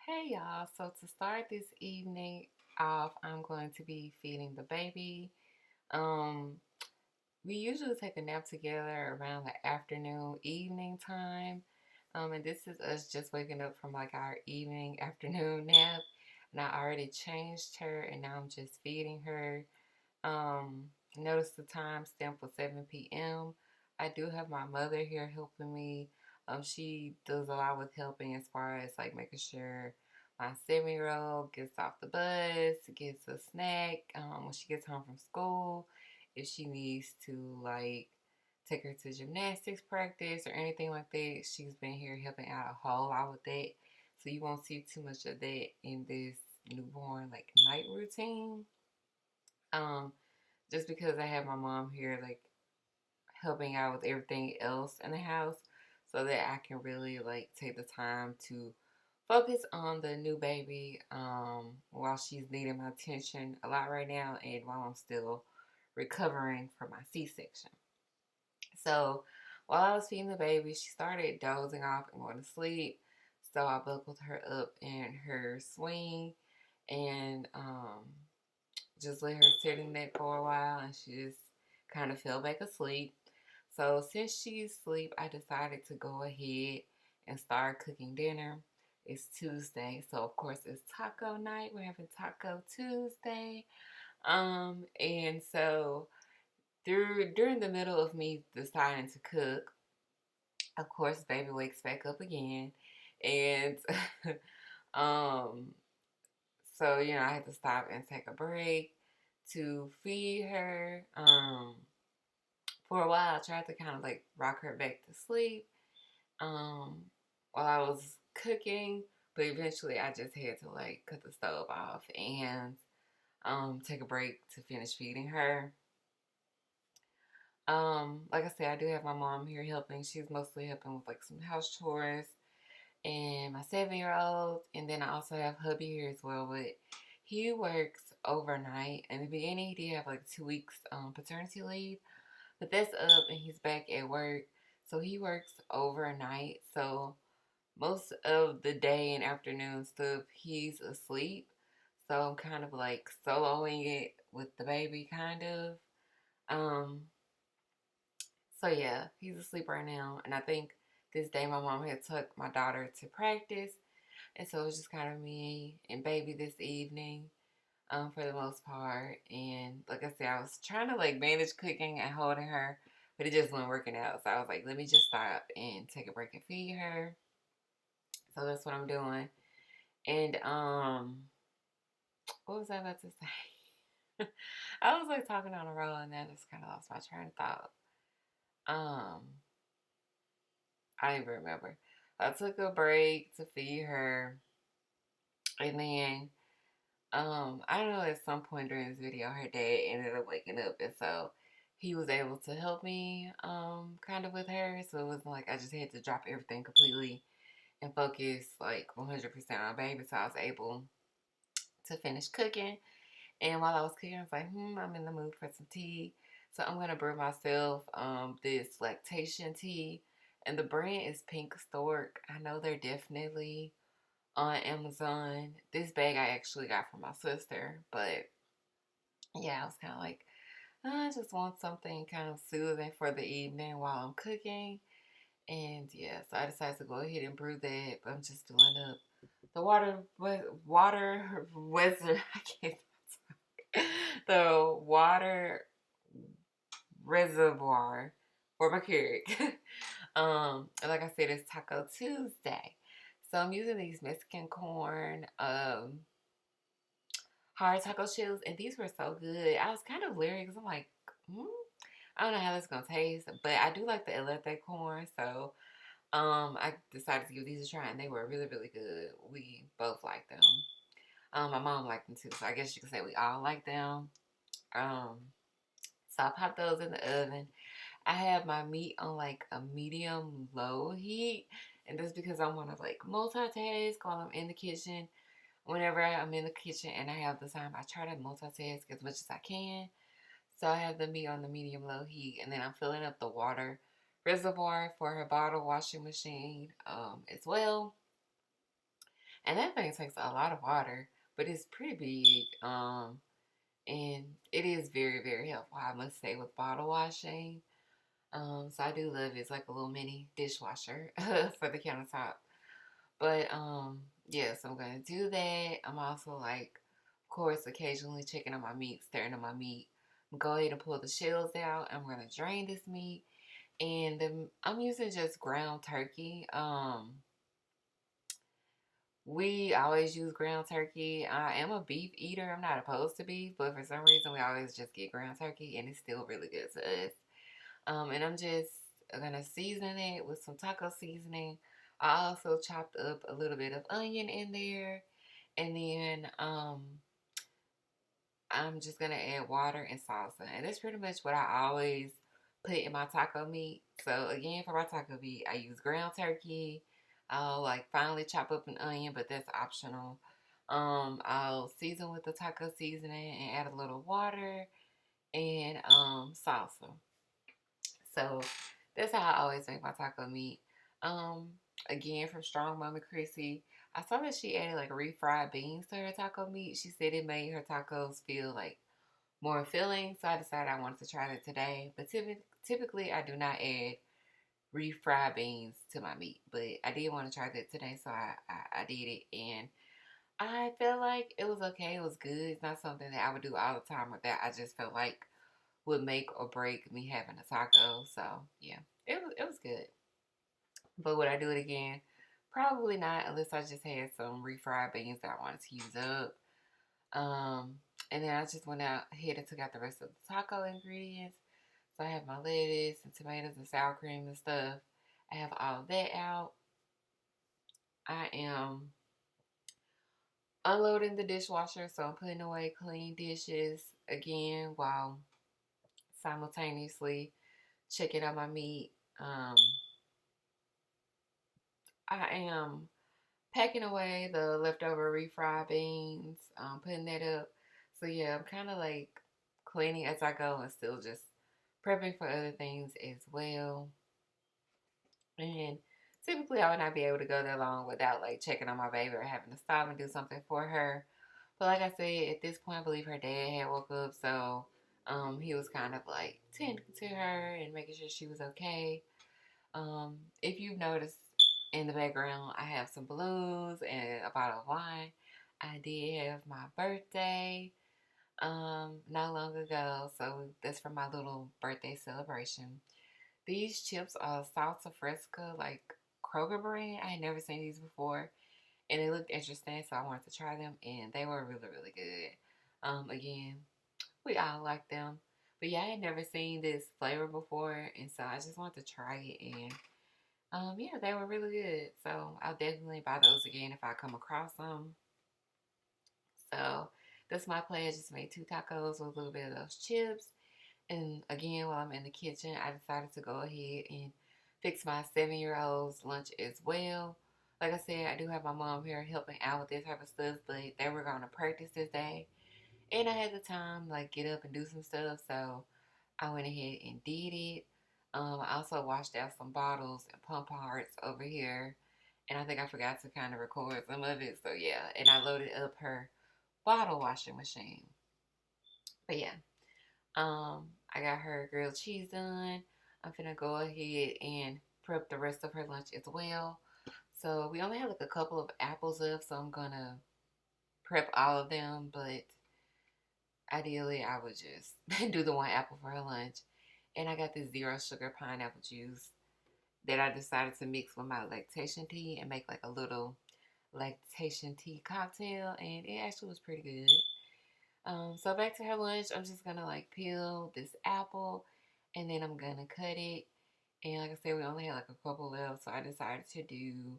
Hey y'all, so to start this evening off, I'm going to be feeding the baby. Um, we usually take a nap together around the afternoon, evening time. And this is us just waking up from like our evening, afternoon nap. And I already changed her and now I'm just feeding her. Um, Notice the time stamp was 7 p.m. I do have my mother here helping me. She does a lot with helping as far as like making sure my 7 year old gets off the bus, gets a snack when she gets home from school. If she needs to like take her to gymnastics practice or anything like that, she's been here helping out a whole lot with that. So you won't see too much of that in this newborn like night routine. Um, just because I have my mom here, like helping out with everything else in the house, so that I can really like take the time to focus on the new baby while she's needing my attention a lot right now, and while I'm still recovering from my C-section. So while I was feeding the baby, she started dozing off and going to sleep. So I buckled her up in her swing and just let her sit in that for a while, and she just kind of fell back asleep. So since she's asleep, I decided to go ahead and start cooking dinner. It's Tuesday, so of course it's taco night. We're having Taco Tuesday. And so during the middle of me deciding to cook, of course, baby wakes back up again, and um, so I had to stop and take a break to feed her. For a while, I tried to kind of like rock her back to sleep um, while I was cooking, but eventually I just had to like cut the stove off and take a break to finish feeding her. Like I said, I do have my mom here helping. She's mostly helping with like some house chores and my 7 year old. And then I also have hubby here as well, but he works overnight. In the beginning, he did have like 2 weeks paternity leave, but that's up and he's back at work. So he works overnight. So most of the day and afternoon stuff, he's asleep. So I'm kind of like soloing it with the baby, kind of. Um, so yeah, he's asleep right now. And I think this day my mom had took my daughter to practice. And so it was just kind of me and baby this evening, for the most part. And like I said, I was trying to like manage cooking and holding her, but it just wasn't working out. So I was like, let me just stop and take a break and feed her. So that's what I'm doing. And what was I about to say? I was like talking on a roll and then I just kind of lost my train of thought. Um, I don't even remember. I took a break to feed her, and then I don't know, at some point during this video, her dad ended up waking up, and so he was able to help me kind of with her. So it wasn't like I just had to drop everything completely and focus like 100% on baby. So I was able to finish cooking. And while I was cooking, I was like, I'm in the mood for some tea. So I'm gonna brew myself this lactation tea. And the brand is Pink Stork. I know they're definitely on Amazon. This bag I actually got from my sister, but yeah, I was kind of like, I just want something kind of soothing for the evening while I'm cooking. And yeah, so I decided to go ahead and brew that. But I'm just filling up the water wizard. I can't talk. The water reservoir for my Keurig. And like I said, it's Taco Tuesday. So I'm using these Mexican corn hard taco shells, and these were so good. I was kind of leery because I'm like, I don't know how this is gonna taste, but I do like the elote corn, so I decided to give these a try, and they were really, really good. We both liked them. My mom liked them too, so I guess you could say we all like them. Um, so I popped those in the oven. I have my meat on like a medium low heat, and that's because I want to like multitask while I'm in the kitchen. Whenever I'm in the kitchen and I have the time, I try to multitask as much as I can. So I have the meat on the medium low heat, and then I'm filling up the water reservoir for her bottle washing machine as well. And that thing takes a lot of water, but it's pretty big. And it is very, very helpful, I must say, with bottle washing. So I do love it. It's like a little mini dishwasher for the countertop. But yeah, so I'm gonna do that. I'm also like, of course, occasionally checking on my meat, stirring on my meat. Go ahead and pull the shells out. I'm gonna drain this meat, and I'm using just ground turkey. We always use ground turkey. I am a beef eater. I'm not opposed to beef, but for some reason we always just get ground turkey, and it's still really good to us. And I'm just gonna season it with some taco seasoning. I also chopped up a little bit of onion in there, and then I'm just gonna add water and salsa, and that's pretty much what I always put in my taco meat. So again, for my taco meat, I use ground turkey. I'll like finally chop up an onion, but that's optional. I'll season with the taco seasoning and add a little water and salsa. So that's how I always make my taco meat. Um, Again, from Strong Mama Chrissy, I saw that she added like refried beans to her taco meat. She said it made her tacos feel like more filling. So I decided I wanted to try that today. But typically, I do not add refried beans to my meat. But I did want to try that today, so I did it. And I felt like it was okay. It was good. It's not something that I would do all the time or that I just felt like would make or break me having a taco. So yeah, it was good. But would I do it again? Probably not, unless I just had some refried beans that I wanted to use up. Um, and then I just went out ahead and took out the rest of the taco ingredients. So I have my lettuce and tomatoes and sour cream and stuff. I have all of that out. I am unloading the dishwasher, so I'm putting away clean dishes again while simultaneously checking out my meat. I am packing away the leftover refried beans, putting that up. So yeah, I'm kind of like cleaning as I go and still just prepping for other things as well. And typically I would not be able to go that long without like checking on my baby or having to stop and do something for her. But like I said, at this point I believe her dad had woke up, so he was kind of like tending to her and making sure she was okay. If you've noticed in the background, I have some balloons and a bottle of wine. I did have my birthday not long ago, so that's for my little birthday celebration. These chips are salsa fresca, like Kroger brand. I had never seen these before, and they looked interesting, so I wanted to try them, and they were really, really good. Again, we all like them, but yeah, I had never seen this flavor before, and so I just wanted to try it, and yeah, they were really good. So I'll definitely buy those again if I come across them. So that's my plan. I just made two tacos with a little bit of those chips. And again, while I'm in the kitchen, I decided to go ahead and fix my 7-year-old's lunch as well. Like I said, I do have my mom here helping out with this type of stuff, but they were going to practice this day. And I had the time, like, get up and do some stuff. So I went ahead and did it. I also washed out some bottles and pump hearts over here. And I think I forgot to kind of record some of it. So yeah, and I loaded up her bottle washing machine. But yeah, I got her grilled cheese done. I'm gonna go ahead and prep the rest of her lunch as well. So we only have like a couple of apples left, so I'm gonna prep all of them. But ideally, I would just do the one apple for her lunch. And I got this zero sugar pineapple juice that I decided to mix with my lactation tea and make like a little lactation tea cocktail. And it actually was pretty good. So back to her lunch, I'm just gonna like peel this apple and then I'm gonna cut it. And like I said, we only had like a couple left, so I decided to do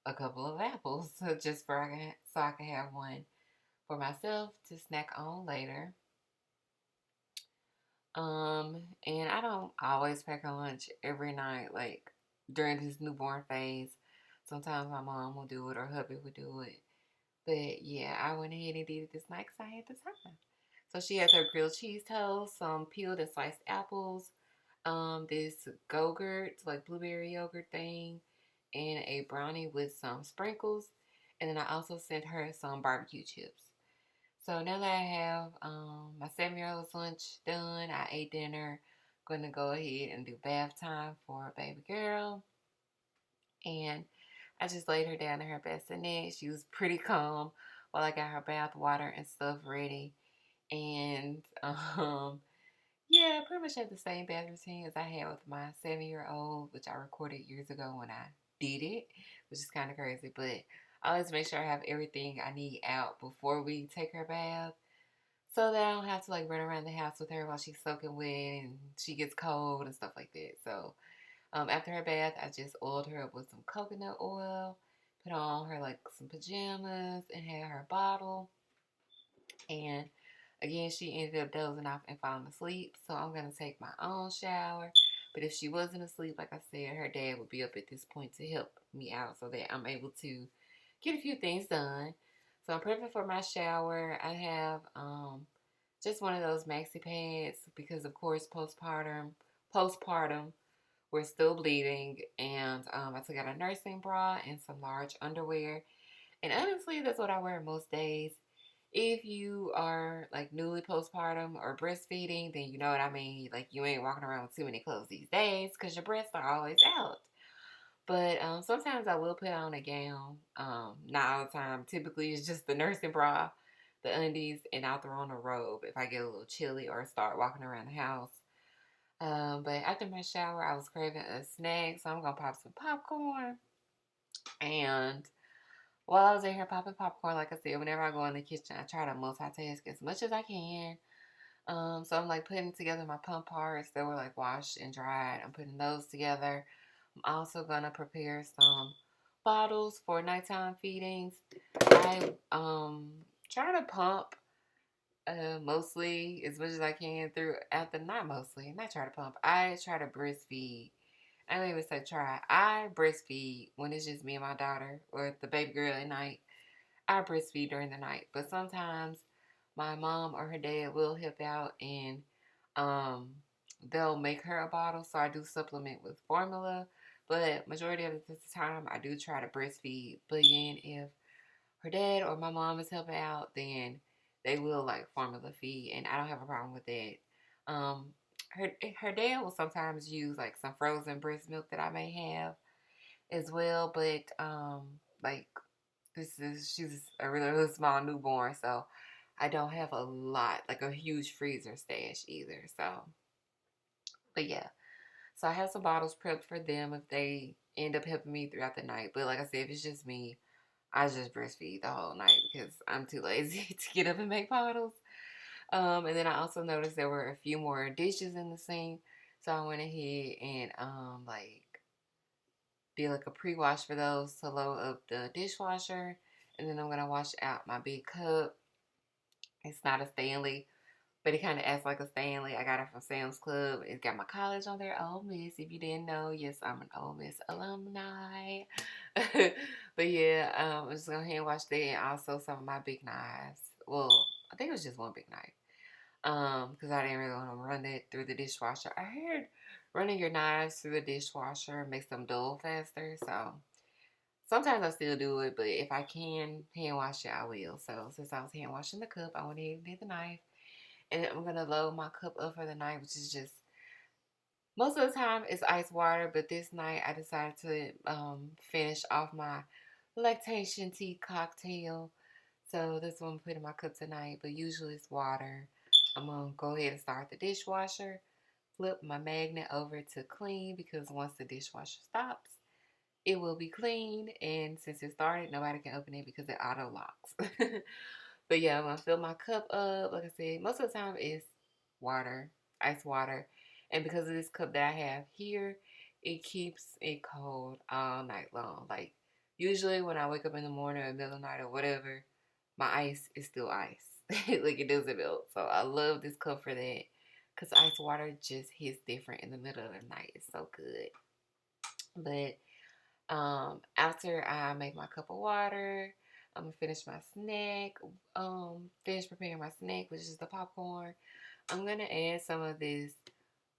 a couple of apples so just for so I can have one for myself to snack on later. And I don't always pack a lunch every night, like during this newborn phase. Sometimes my mom will do it or hubby will do it. But yeah, I went ahead and did it this night because I had the time. So she has her grilled cheese toast, some peeled and sliced apples, this Go-Gurt, like blueberry yogurt thing, and a brownie with some sprinkles. And then I also sent her some barbecue chips. So now that I have my 7-year-old's lunch done, I ate dinner. Going to go ahead and do bath time for baby girl. And I just laid her down in her bassinet. She was pretty calm while I got her bath water and stuff ready. And yeah, I pretty much had the same bath routine as I had with my 7-year-old, which I recorded years ago when I did it, which is kind of crazy. But I always make sure I have everything I need out before we take her bath, so that I don't have to like run around the house with her while she's soaking wet and she gets cold and stuff like that. So after her bath, I just oiled her up with some coconut oil, put on her like some pajamas, and had her bottle. And again, she ended up dozing off and falling asleep. So I'm going to take my own shower. But if she wasn't asleep, like I said, her dad would be up at this point to help me out so that I'm able to get a few things done. So I'm prepping for my shower. I have just one of those maxi pads because, of course, postpartum, we're still bleeding. And I took out a nursing bra and some large underwear. And honestly, that's what I wear most days. If you are like newly postpartum or breastfeeding, then you know what I mean. Like you ain't walking around with too many clothes these days because your breasts are always out. But sometimes I will put on a gown. Not all the time. Typically, it's just the nursing bra, the undies, and I'll throw on a robe if I get a little chilly or start walking around the house. But after my shower, I was craving a snack, so I'm gonna pop some popcorn. And while I was in here popping popcorn, like I said, whenever I go in the kitchen, I try to multitask as much as I can. So I'm like putting together my pump parts that were like washed and dried. I'm putting those together. I'm also gonna prepare some bottles for nighttime feedings. I try to pump mostly as much as I can throughout the night. Mostly, not try to pump. I try to breastfeed. I don't even say try. I breastfeed when it's just me and my daughter or the baby girl at night. I breastfeed during the night, but sometimes my mom or her dad will help out and um, they'll make her a bottle. So I do supplement with formula, but majority of the time I do try to breastfeed. But again, if her dad or my mom is helping out, then they will like formula feed, and I don't have a problem with that. Um, her dad will sometimes use like some frozen breast milk that I may have as well, but like she's a really, really small newborn, so I don't have a lot, like a huge freezer stash either. So, but yeah, so I have some bottles prepped for them if they end up helping me throughout the night. But like I said, if it's just me, I just breastfeed the whole night because I'm too lazy to get up and make bottles. And then I also noticed there were a few more dishes in the sink, so I went ahead and like did like a pre-wash for those to load up the dishwasher. And then I'm gonna wash out my big cup. It's not a Stanley, but it kind of acts like a Stanley. I got it from Sam's Club. It's got my college on there, Ole Miss. If you didn't know, yes, I'm an Ole Miss alumni. But yeah, I'm just gonna hand wash that and also some of my big knives. Well, I think it was just one big knife. Because I didn't really want to run it through the dishwasher. I heard running your knives through the dishwasher makes them dull faster. So sometimes I still do it, but if I can hand wash it, I will. So since I was hand washing the cup, I went ahead and did the knife. And I'm gonna load my cup up for the night, which is just most of the time it's ice water, but this night I decided to finish off my lactation tea cocktail. So that's what I'm putting in my cup tonight. But usually it's water. I'm gonna go ahead and start the dishwasher. Flip my magnet over to clean because once the dishwasher stops, it will be clean. And since it started, nobody can open it because it auto locks. But yeah, I'm gonna fill my cup up. Like I said, most of the time it's water, ice water. And because of this cup that I have here, it keeps it cold all night long. Like usually when I wake up in the morning or middle of the night or whatever, my ice is still ice. Like it doesn't melt. So I love this cup for that. Cause ice water just hits different in the middle of the night. It's so good. But after I make my cup of water, I'm gonna finish my snack. Finish preparing my snack, which is the popcorn. I'm gonna add some of this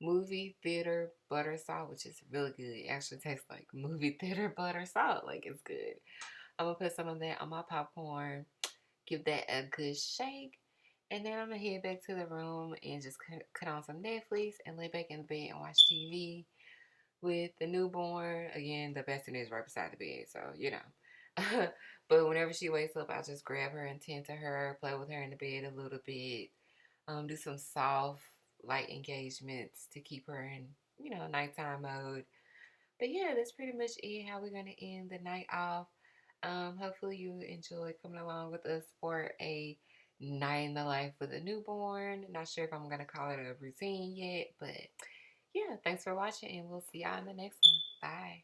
movie theater butter salt, which is really good. It actually tastes like movie theater butter salt. Like it's good. I'm gonna put some of that on my popcorn, give that a good shake, and then I'm gonna head back to the room and just cut on some Netflix and lay back in the bed and watch TV with the newborn. Again, the bassinet is right beside the bed, so you know. But whenever she wakes up, I'll just grab her and tend to her, play with her in the bed a little bit, do some soft, light engagements to keep her in, nighttime mode. But yeah, that's pretty much it. How we're gonna end the night off. Hopefully you enjoy coming along with us for a night in the life with a newborn. Not sure if I'm gonna call it a routine yet, but yeah, thanks for watching, and we'll see y'all in the next one. Bye.